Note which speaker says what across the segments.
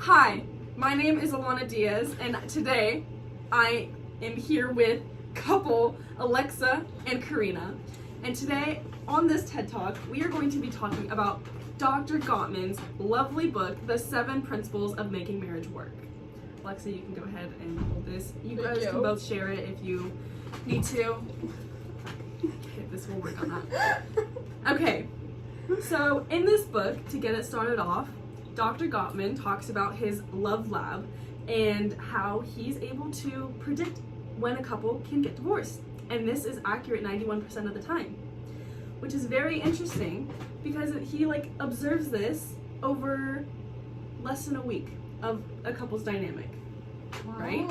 Speaker 1: Hi, my name is Alana Diaz, and today I am here with couple Alexa and Karina. And today on this TED Talk, we are going to be talking about Dr. Gottman's lovely book, The 7 Principles of Making Marriage Work. Alexa, you can go ahead and hold this. You guys can both share it if you need to. Okay, this will work on that. Okay, so in this book, to get it started off, Dr. Gottman talks about his love lab and how he's able to predict when a couple can get divorced. And this is accurate 91% of the time, which is very interesting because he observes this over less than a week of a couple's dynamic, right?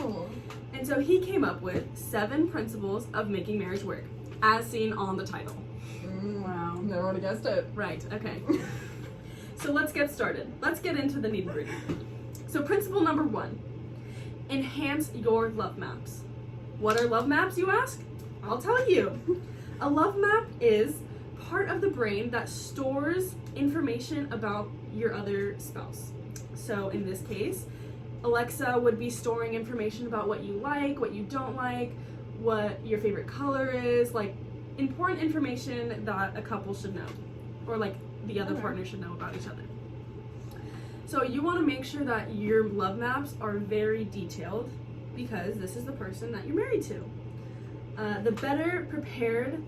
Speaker 1: And so he came up with 7 principles of making marriage work, as seen on the title.
Speaker 2: Wow, never would have guessed it.
Speaker 1: Right, okay. So let's get started. Let's get into the nitty-gritty. So principle number 1, enhance your love maps. What are love maps, you ask? I'll tell you. A love map is part of the brain that stores information about your other spouse. So in this case, Alexa would be storing information about what you like, what you don't like, what your favorite color is, important information that a couple should know, or the other partner should know about each other. So you want to make sure that your love maps are very detailed because this is the person that you're married to. The better prepared,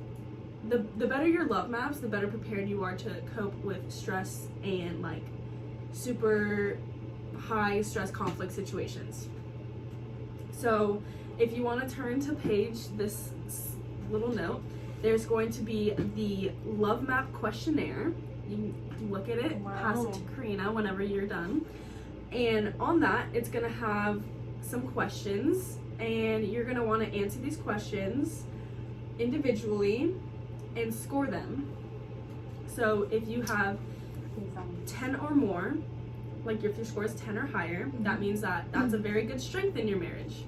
Speaker 1: the better your love maps, the better prepared you are to cope with stress and super high stress conflict situations. So if you want to turn to this little note, there's going to be the love map questionnaire. You can look at it, pass it to Karina whenever you're done. And on that, it's going to have some questions, and you're going to want to answer these questions individually and score them. So if you have 10 or more, if your score is 10 or higher, that means that's a very good strength in your marriage.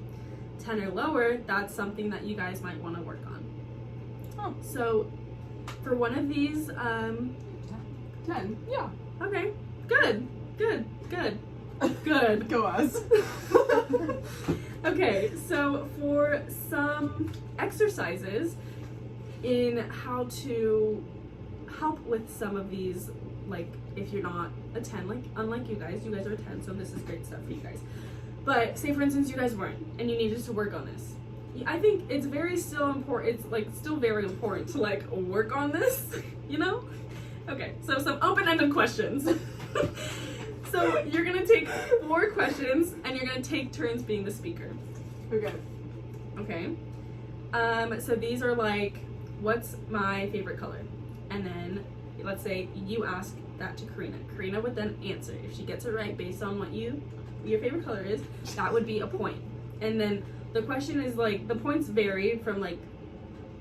Speaker 1: 10 or lower, that's something that you guys might want to work on. Oh. So for one of these,
Speaker 2: 10. Yeah.
Speaker 1: Okay. Good.
Speaker 2: Go us.
Speaker 1: Okay, so for some exercises in how to help with some of these, if you're not a 10, unlike you guys are a 10, so this is great stuff for you guys. But say for instance you guys weren't, and you needed to work on this. I think it's still important, it's still very important to work on this, you know? Okay, so some open-ended questions. So you're gonna take 4 questions and you're gonna take turns being the speaker. Okay. So these are what's my favorite color? And then let's say you ask that to Karina. Karina would then answer. If she gets it right based on what your favorite color is, that would be a point. And then the question is the points vary from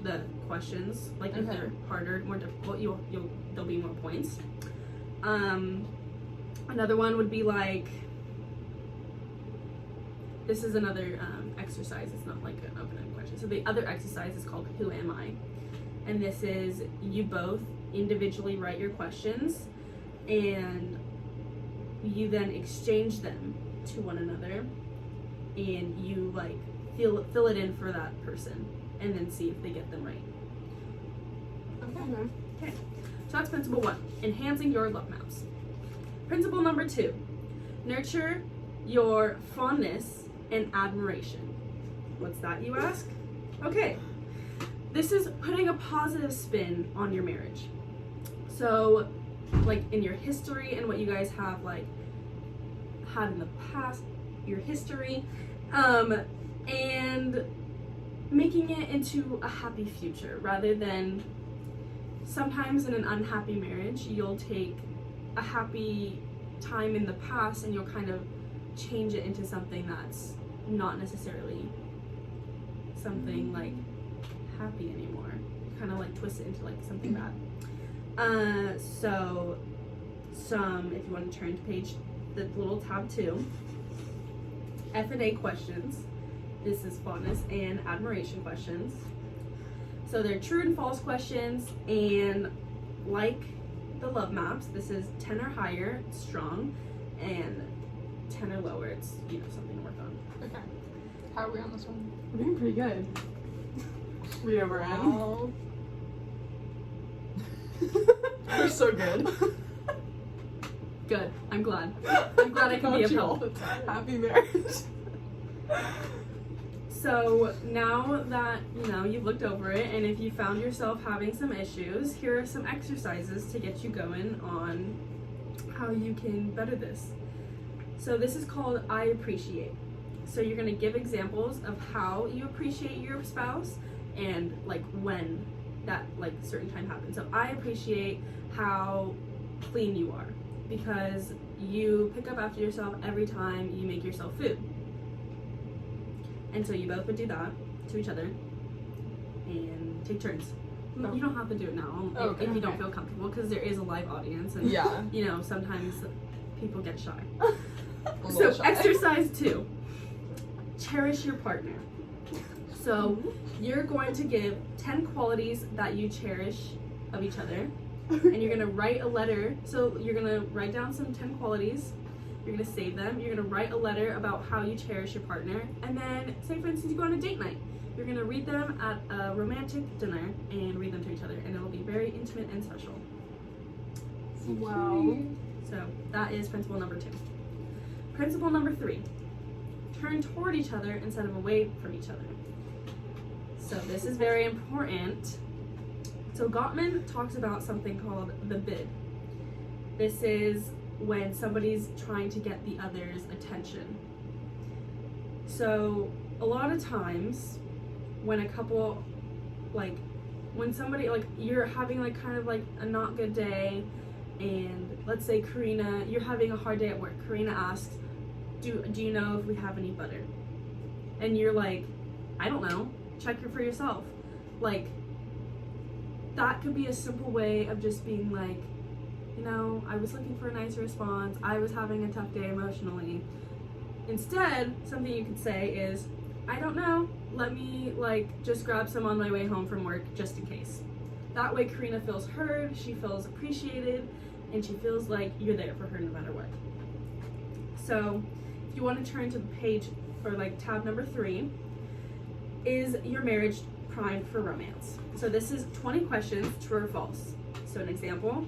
Speaker 1: the questions. If they're harder, more difficult, there'll be more points. Another one would be this is another exercise. It's not an open-ended question. So the other exercise is called Who Am I? And this is you both individually write your questions and you then exchange them to one another, and you fill it in for that person and then see if they get them right. Okay. So that's principle 1, enhancing your love maps. Principle number 2, nurture your fondness and admiration. What's that, you ask? Okay. This is putting a positive spin on your marriage. So, in your history and what you guys have had in the past, your history, and making it into a happy future rather than sometimes in an unhappy marriage, you'll take a happy time in the past and you'll kind of change it into something that's not necessarily something happy anymore. Kind of twist it into something bad. So if you want to turn to the little tab 2, F&A questions. This is fondness and admiration questions. So they're true and false questions, and like the love maps, this is 10 or higher, strong. and 10 or lower, it's, you know, something to work on.
Speaker 2: Okay. How are we on this one?
Speaker 3: We're doing pretty good. Read over N.
Speaker 2: Wow.
Speaker 3: We're so good.
Speaker 1: Good. I'm glad. I'm glad I can be of help.
Speaker 3: Happy marriage.
Speaker 1: So now that, you know, you've looked over it, and if you found yourself having some issues, here are some exercises to get you going on how you can better this. So this is called I appreciate. So you're going to give examples of how you appreciate your spouse and like when that like certain time happens. So I appreciate how clean you are because you pick up after yourself every time you make yourself food. And so you both would do that to each other and take turns. No, you don't have to do it now if you don't feel comfortable because there is a live audience and
Speaker 2: Yeah.
Speaker 1: you know, sometimes people get shy.
Speaker 2: A
Speaker 1: So
Speaker 2: little shy.
Speaker 1: exercise 2, cherish your partner. So you're going to give 10 qualities that you cherish of each other and you're going to write a letter. So you're going to write down some 10 qualities. You're going to save them. You're going to write a letter about how you cherish your partner. And then, say for instance, you go on a date night. You're going to read them at a romantic dinner and read them to each other. And it'll be very intimate and special.
Speaker 2: Wow.
Speaker 1: So that is principle number 2. Principle number 3, turn toward each other instead of away from each other. So this is very important. So Gottman talks about something called the bid. This is when somebody's trying to get the other's attention. So a lot of times when a couple, like when somebody, like you're having like kind of like a not good day, and let's say Karina, you're having a hard day at work. Karina asks, do you know if we have any butter? And you're like, I don't know, check it for yourself. Like, that could be a simple way of just being like, you know, I was looking for a nice response. I was having a tough day emotionally. Instead, something you could say is, I don't know, let me like just grab some on my way home from work just in case. That way Karina feels heard, she feels appreciated, and she feels like you're there for her no matter what. So if you want to turn to the page or like tab number 3, is your marriage primed for romance? So this is 20 questions, true or false. So an example,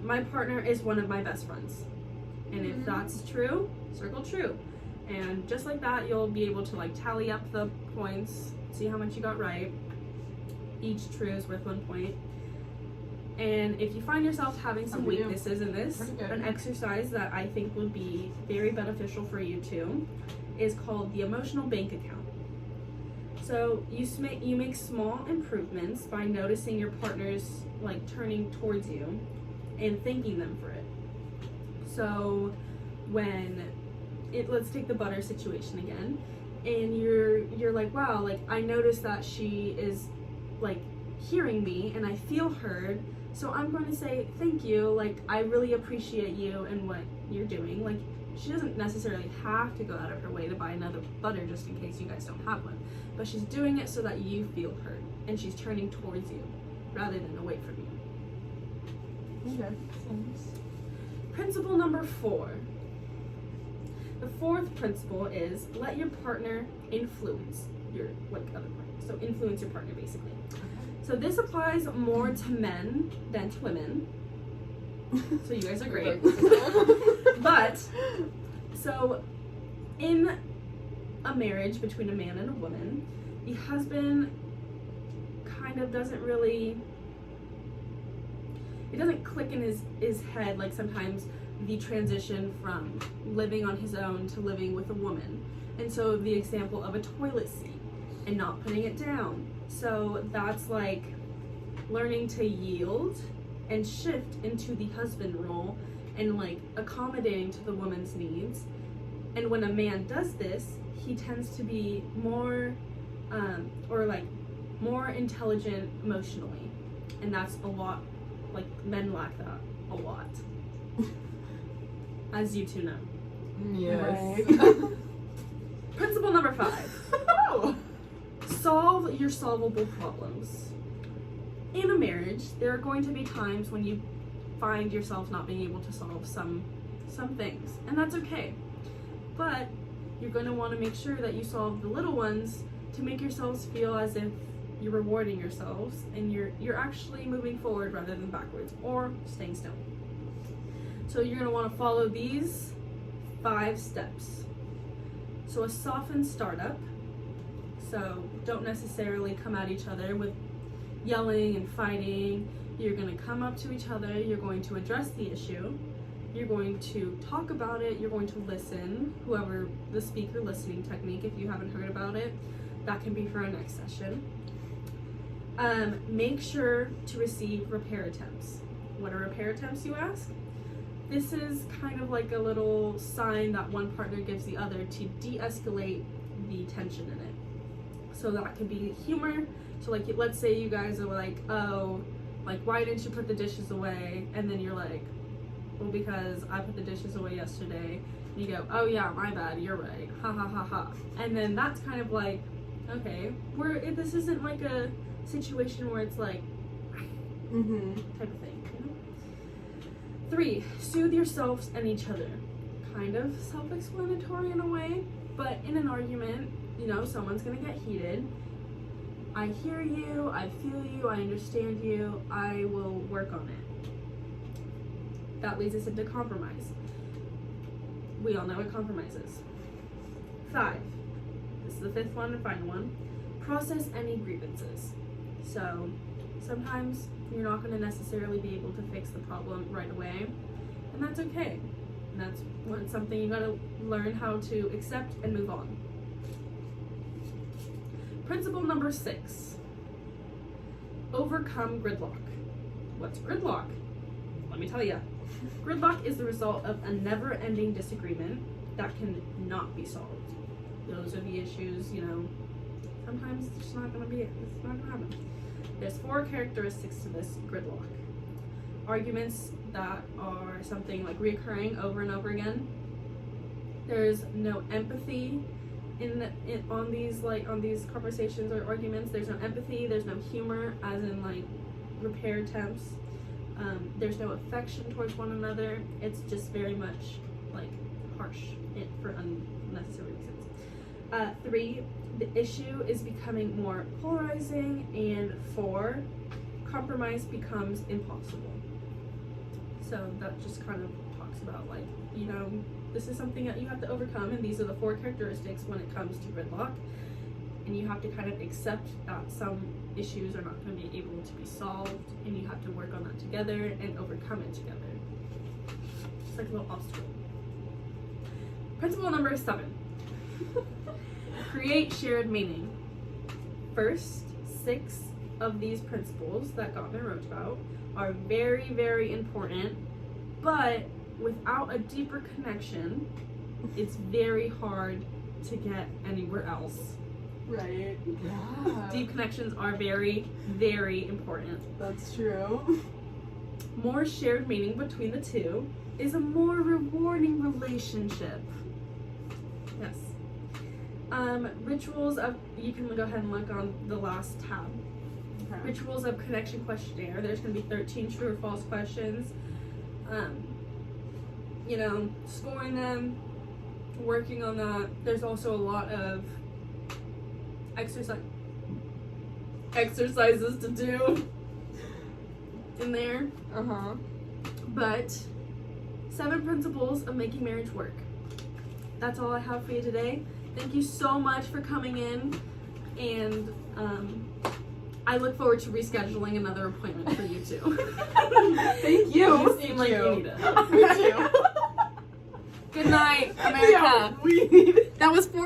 Speaker 1: my partner is one of my best friends. And if that's true, circle true. And just like that, you'll be able to like tally up the points, see how much you got right. Each true is worth 1 point. And if you find yourself having some weaknesses in this, an exercise that I think would be very beneficial for you too is called the emotional bank account. So you make small improvements by noticing your partner's like turning towards you and thanking them for it. So when let's take the butter situation again, and you're like, wow, like I noticed that she is like hearing me and I feel heard, so I'm going to say thank you, like I really appreciate you and what you're doing. Like she doesn't necessarily have to go out of her way to buy another butter just in case you guys don't have one, but she's doing it so that you feel heard and she's turning towards you rather than away from you.
Speaker 2: Okay.
Speaker 1: Principle number 4. The 4th principle is let your partner influence your like other partner. So influence your partner basically. So this applies more to men than to women. So you guys are great. But so in a marriage between a man and a woman, the husband kind of doesn't really, it doesn't click in his head like sometimes the transition from living on his own to living with a woman. And so the example of a toilet seat and not putting it down. So that's like learning to yield and shift into the husband role and like accommodating to the woman's needs. And when a man does this, he tends to be more more intelligent emotionally. And that's a lot, like men lack that a lot. As you two know.
Speaker 2: Yes.
Speaker 1: Principle number 5.
Speaker 2: Oh.
Speaker 1: Solve your solvable problems. In a marriage, there are going to be times when you find yourself not being able to solve some some things, and that's okay. But you're going to want to make sure that you solve the little ones to make yourselves feel as if you're rewarding yourselves and you're actually moving forward rather than backwards or staying still. So you're going to want to follow these 5 steps. So a softened startup. So don't necessarily come at each other with yelling and fighting. You're going to come up to each other. You're going to address the issue. You're going to talk about it. You're going to listen. Whoever the speaker listening technique, if you haven't heard about it, that can be for our next session. Make sure to receive repair attempts. What are repair attempts, you ask? This is kind of like a little sign that one partner gives the other to de-escalate the tension in it. So that could be humor. So like, let's say you guys are like, oh, like, why didn't you put the dishes away? And then you're like, well, because I put the dishes away yesterday. And you go, oh yeah, my bad, you're right. Ha ha ha ha. And then that's kind of like, okay, this isn't like a situation where it's like, type of thing, you know? 3, soothe yourselves and each other. Kind of self-explanatory in a way, but in an argument, you know, someone's gonna get heated. I hear you, I feel you, I understand you, I will work on it. That leads us into compromise. We all know what compromise is. 5, this is the 5th one and final one. Process any grievances. So sometimes you're not going to necessarily be able to fix the problem right away, and that's okay. And that's something you got to learn how to accept and move on. Principle number 6. Overcome gridlock. What's gridlock? Let me tell you. Gridlock is the result of a never-ending disagreement that can not be solved. Those are the issues, you know, sometimes it's just not going to be it. It's not going to happen. There's 4 characteristics to this gridlock. Arguments that are something like reoccurring over and over again. There's no empathy on these conversations or arguments. There's no empathy. There's no humor, as in like repair attempts. There's no affection towards one another. It's just very much like harsh for unnecessary reasons. 3, the issue is becoming more polarizing, and 4, compromise becomes impossible. So that just kind of talks about like, you know, this is something that you have to overcome, and these are the 4 characteristics when it comes to gridlock. And you have to kind of accept that some issues are not going to be able to be solved, and you have to work on that together and overcome it together. It's like a little obstacle. Principle number 7. Create shared meaning. First 6 of these principles that Gottman wrote about are very, very important, but without a deeper connection, it's very hard to get anywhere else.
Speaker 3: Right. Yeah.
Speaker 1: Deep connections are very, very important.
Speaker 3: That's true.
Speaker 1: More shared meaning between the two is a more rewarding relationship. Yes. Rituals of, you can go ahead and look on the last tab.
Speaker 3: Okay.
Speaker 1: Rituals of connection questionnaire. There's going to be 13 true or false questions. You know, scoring them, working on that. There's also a lot of exercises to do in there. But 7 principles of making marriage work. That's all I have for you today. Thank you so much for coming in, and I look forward to rescheduling another appointment for you too.
Speaker 3: Thank you.
Speaker 1: You seem like you need it.
Speaker 3: Me too.
Speaker 1: Good night, America.
Speaker 3: Yeah, we need it.
Speaker 1: That was 4